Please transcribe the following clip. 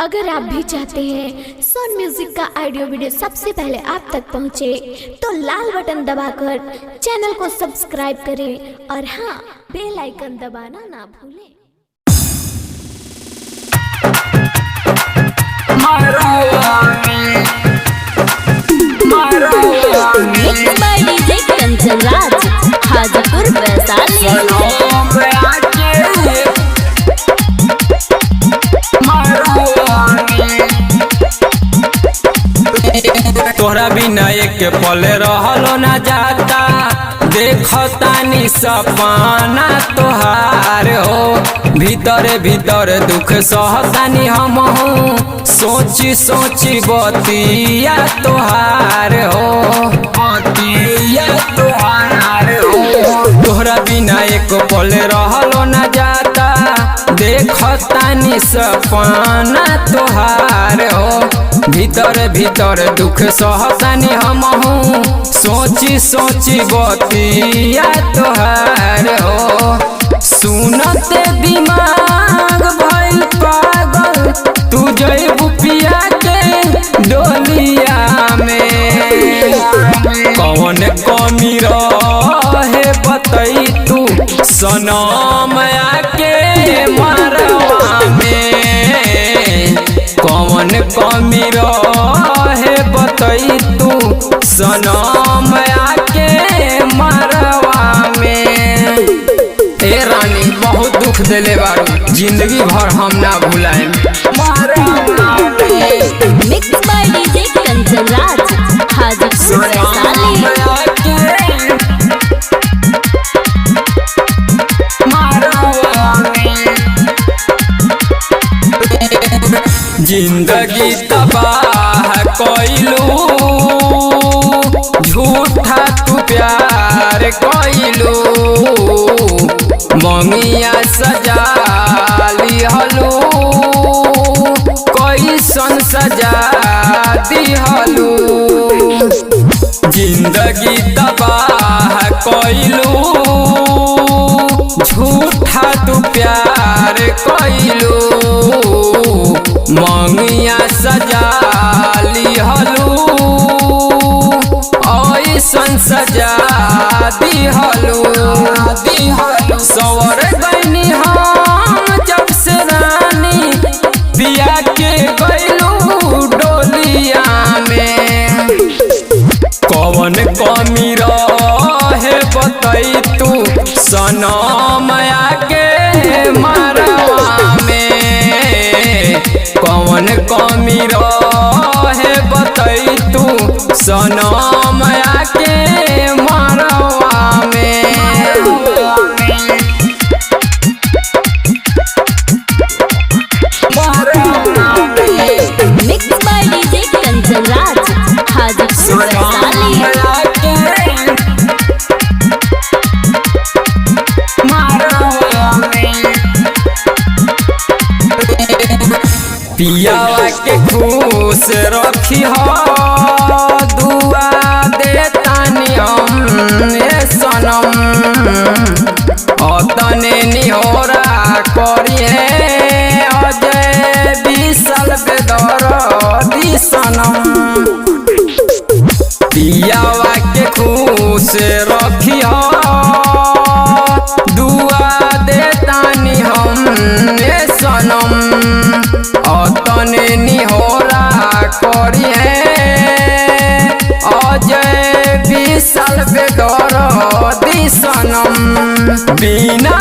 अगर आप भी चाहते हैं सोन म्यूजिक का ऑडियो वीडियो सबसे पहले आप तक पहुंचे, तो लाल बटन दबाकर चैनल को सब्सक्राइब करें और हाँ, बेल आइकन दबाना ना भूलें। Mix by DJ Kanchan Raj, Hajipur Vaishali. तोहरा बिना एक पल रहलो ना जाता, देखतानी सपना तोहार हो। भीतर भीतर दुख सहतानी हमहू, सोची सोची बतिया तोहार हो, बतिया तोहार हो। तोहरा बिना एक पल रहलो ना जाता, देखतानी सपना तोहार हो। भीतर भीतर दुख सहतानी हमहू, सोची सोची बतिया तोहार हो। सुनते दिमाग भइल पागल, तू जइबू पिया के डोलिया में। कौन कमी रहे बतई तू सनम आके मरवा में। कौन कमी रहे बतई तू सनम आके मरवा में। ए रानी बहुत दुख देले बारू, जिंदगी भर हम ना भुलाएम। Mix by DJ Kanchan Raj, Hajipur Vaishali. जिंदगी तबाह कइलू, झूठा तू प्यार कइलू। मंगिया सजा लिहलू, कैसन सजा दिहलू। जिंदगी तबाह कइलू, झूठा तू प्यार कइलू। मंगिया सजा लिहलू, ऐसन सजा दिहलू। सवर गइनी हम जब से रानी, पिया के गइलू डोलिया में। कौन कमी रहे बतई तू सनम आके मरवा में। कौन कमी रहे बतई तू सनम आके मरवा में। Mix by DJ Kanchan Raj, Hajipur Vaishali. पियावा के खुश रखी हो, दुआ देतानी हम ए सनम। अतने निहोरा करिए अजय विशाल बेदर्दी सनम। पियावा के खुश रखी हो, दुआ देतानी हम ए सनम। अतने निहोरा करिए अजय विशाल बेदर्दी सनम। बिना